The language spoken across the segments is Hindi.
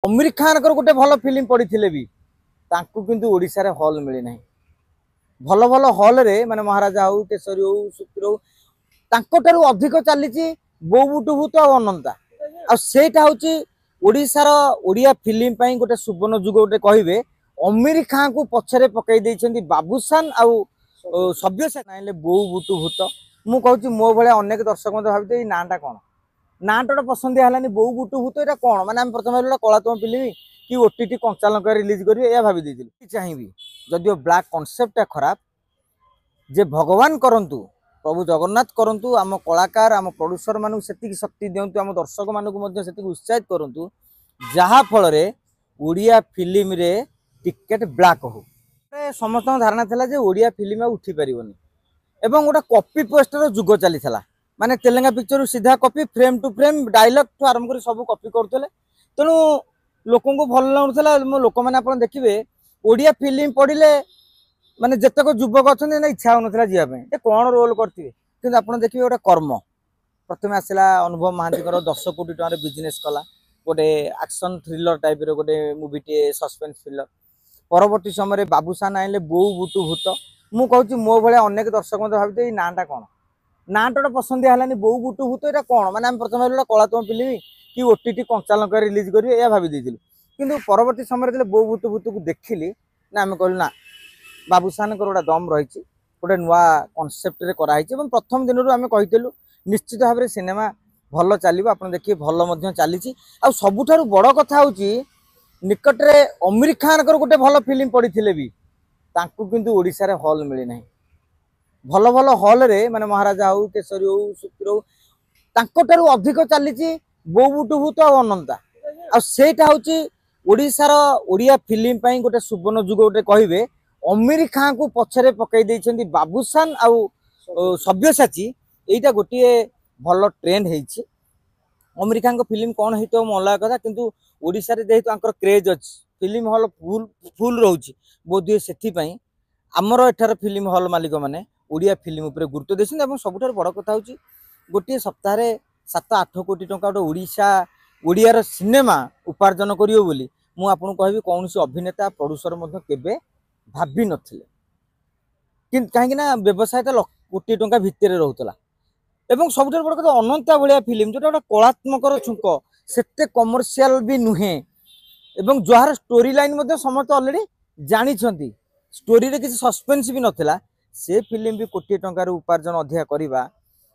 अमीर खान गोटे भल फिल्म पड़ी भी किंतु ओडिशा रे हॉल मिली नहीं। भल भल हॉल रे माने महाराजा हो केसरी हो सुतिर हो तांको अधिक चली बो बुटु भूत और अनंता आईटा हूँ ओडिशार ओडिया फिल्म पाई गोटे सुवर्ण जुग गोटे कहे अमीर खान को पछरे पकई बाबूसान आउ सभ्य नाइले बो बुटु भूत मु कहूँ मो भाया अनेक दर्शक मत भाई नाटा कौन नाटा पसंदिया है बो बुटु भूत यहाँ कौन मैंने प्रथम कलात्मक फिल्म कि ओटीटी कंचा लंका रिलीज करेंगे यह भाई चाहिए जदिव ब्लैक कनसेप्टा खराब जे भगवान करंतु प्रभु जगन्नाथ करंतु आम कलाकार आम प्रोड्यूसर मानू से शक्ति दिंतु आम दर्शक मानू उत्साहित करंतु जहा फल रे ओडिया फिल्म रे टिकेट ब्लैक हो समस्त धारणा था जे ओडिया फिल्म उठी पारिबनी एवं गोटे कॉपी पेस्टर जुग चली माने तेलंगा पिक्चर सीधा copy frame to frame dialogue ठू आरंभ कर सब कॉपी करते तेणु लोक भल लगुला लोक मैंने देखिए ओडिया फिल्म पढ़ले माने जितक युवक अच्छा इच्छा होना जावाई कौन रोल करते कि आप देखिए गोटे कर्म प्रथम आसला अनुभव महांती 10 कोटी टकर बिजनेस कला गोटे एक्शन थ्रिलर टाइप गोटे मूवीटे सस्पेंस थ्रिलर परवर्ती समय बाबूसान आइले बो बुटु भूत मु कहूँ मो भाया अनेक दर्शक मत भाई नाटा कौन नाटा पसंदिया है बो बुटु भूत यहाँ कौन मैंने प्रथम कलात्मक फिल्म कि ओटीटी कंचा लंका रिलीज करेंगे यह भाई किंतु परवर्ती समय बो बुटु भूत को देखिली ना आम कहलु ना बाबूसान गोटे दम रही गोटे नुआ कनसेप्ट कराई प्रथम दिन आम कहीलु निश्चित भाव में सिनेमा भल चलो आप देखिए भल चली सबुठ बड़ कथा हूँ निकटरे अमीर खान गोटे भल फिल्म पड़ी भी किंतु ओडिशा रे हॉल मिली नहीं। भल भल हॉल रे माने महाराजा हो केसरी हो सुतिर हो तांको अधिक चली बो बुटु भूत और अनंता आईटा हूँ ओडिशार ओडिया फिल्म पाई गोटे सुवर्ण जुग गोटे कहे अमीर खान को पछरे पकई बाबूसान आउ सभ्यसाची यहाँ गोटे भल ट्रेंड होती अमीर खान फिल्म कौन हो अलग कथा किंतु ओडिशा रे जेहेतु क्रेज अच्छी फिल्म हॉल फुल रोचे बोधे से आमर एठार फिल्म हॉल मालिक मैंने ओडिया फिल्म उपर गुरुत्व देते सबुठ बड़ कथा हूँ गोटे सप्ताह 7-8 कोटी टंका गोटे ओडिशा ओडियार सिनेमा उपार्जन करियो बोली मु आपन कहबी कौन सी अभिनेता प्रोड्यूसर केबे भाभी नथिले कहीं व्यवसाय कोटी टंका भितर रोला एवं सब बड़ कथा अनंता भाया फिल्म जो गोटे कलात्मक छुंक सेते कमर्शियल भी नुहे एवं जार स्टोरी लाइन समस्त अलरेडी जानी स्टोरी रे किसी सस्पेंस भी नथिला से फिल्म भी कोटी टंकार उपार्जन अधिका करवा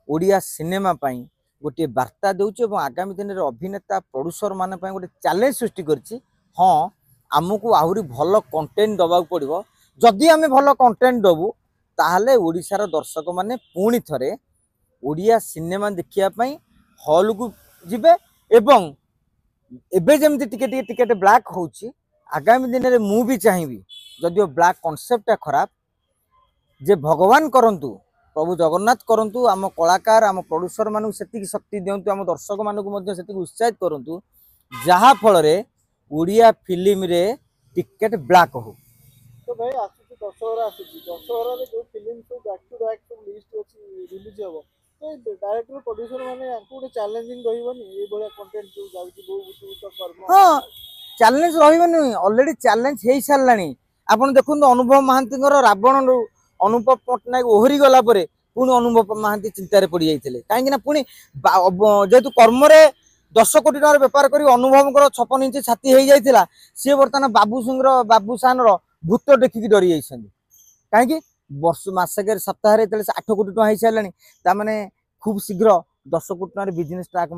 ओडिया सिनेमा पाई गोटे वार्ता देउछि आगामी दिन में अभिनेता प्रोड्यूसर मान गोटे चैलेंज सृष्टि करछि। हाँ आमको आहरी भल कंटेंट दबा पड़ो जदि आम भल कंटेंट दबु ताहले ओडिशार दर्शक माने पुणी थरे ओडिया सिनेमा देखिया हॉल को जिबे एवं एबे जमती टिकेट ब्लैक होउछि आगामी दिन में मु भी चाहिए जदिव ब्लैक कनसेप्टा खराब जे भगवान करंतु प्रभु जगन्नाथ करंतु आम कलाकार आम प्रोड्यूसर मानू से शक्ति दिंतु आम दर्शक मानू उत्साहित करंतु जहा फल रे ओडिया फिल्म रे टिकेट ब्लैक हो। तो भाई आसुची दशहरा रे जो फिल्म सब बैक टू बैक सब लिस्ट अछि रिलीज हो तो डायरेक्टर प्रोड्यूसर माने याकू गोटे चैलेंजिंग रहिबनी ए बळा कंटेंट जो जाउची बो बुटु तो कर्म हाँ चैलेंज रहिबनी ऑलरेडी चैलेंज हे सारलानी आपण देखुन अनुभव महांती रावण अनुभव पट्टनायक ओहरी गला परे पुणी अनुभव महांती चिंतार पड़ जाते कहीं पुणी जेहेतु कर्म 10 कोटी टकर बेपार कर अनुभव 56 इंच छाती हो जाता सी बर्तमान बाबूसान भूत देखिकी डरी जाइए कहीं वर्ष मसक सप्ताह 8 कोटी टका हो सारा माने खूब शीघ्र 10 कोटी टकर बिजनेस ट्राक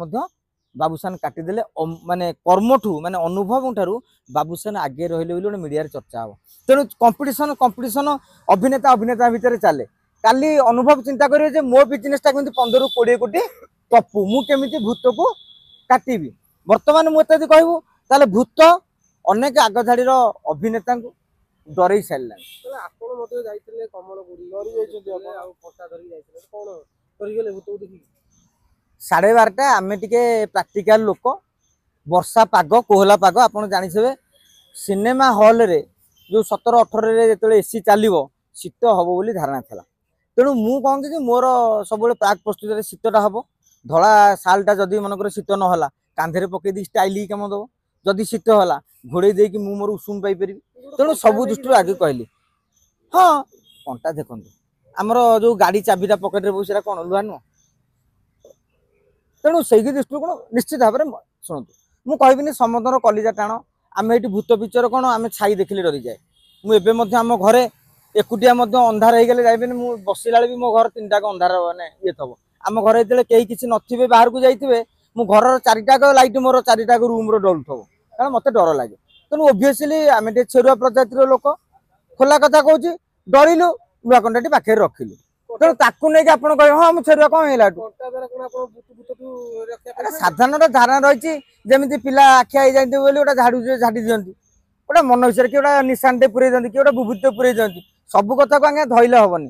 बाबूसान काटिदेले माने कर्म ठू माने अनुभव ठारू बाबूसान आगे रहिले बोली गोटे मीडिया चर्चा हम तेणु कंपिटिशन अभिनेता भितर चले काली अनुभव चिंता करेंगे मो बिजनेसटा केमती 15-20 कोटी टपू मुझे भूत को काटिबी बर्तमान मुझे कहबू ताले भूत अनेक आग धाड़ीर अभिनेता डरई सारा साढ़े 12टा आम टे प्राक्टिकल लोक वर्षा पाग कोहला पाग आप जानी सिनेमा हॉल रे जो 17-18 जो एसी चलो शीत हम बोली धारणा था तेणु मु कहूँ कि मोर सब प्राक प्रस्तुत शीतटा हम धला सालटा जदि मनकर शीत ना कांधे पकई स्टाइल कम दब जदि शीत होला घोड़े देकी मु मोर उषुम पाई परिबी तेणु सब दृष्टि आगे कहली हाँ कंटा देखंतु आमर जो गाड़ी चाबिटा पकेट रे बसेरा कोन लुहा नु तेणु से दृष्टि कोन निश्चित भाव में शुणु मु कहबिनी समदर कलिजा टाण आम ये भूत पिक्चर कौन आम छाई देखले डरी जाए मुझे आम घरे एकुटिया अंधार हो गले जाइबे मु बसला भी मो घर 3टा अंधार माने ये थब आम घर जो कहीं किसी नथिबे बाहर को जाइए मु घर 4टाक लाइट मोर 4टाक रूम डरुथब कारण मत डर लगे तेणु ओबियसली आम छेरुआ प्रजातिर लोक खोला कथा कहूँ डरिलु लुहा कंटाटी पाखे रखिलु तेणु ताकू नहीं आप हाँ मुझे छेरुआ कौन है साधारण धारणा रही जमी पिला आखिया हो जाती गोटे झाड़ू झाड़ी दिखती गोटे मन विषय कि गोटे निशानटे पूरे दिखती कि गोटे बुभूते पूरे दिखती सब कथा को आगे धरले हेनी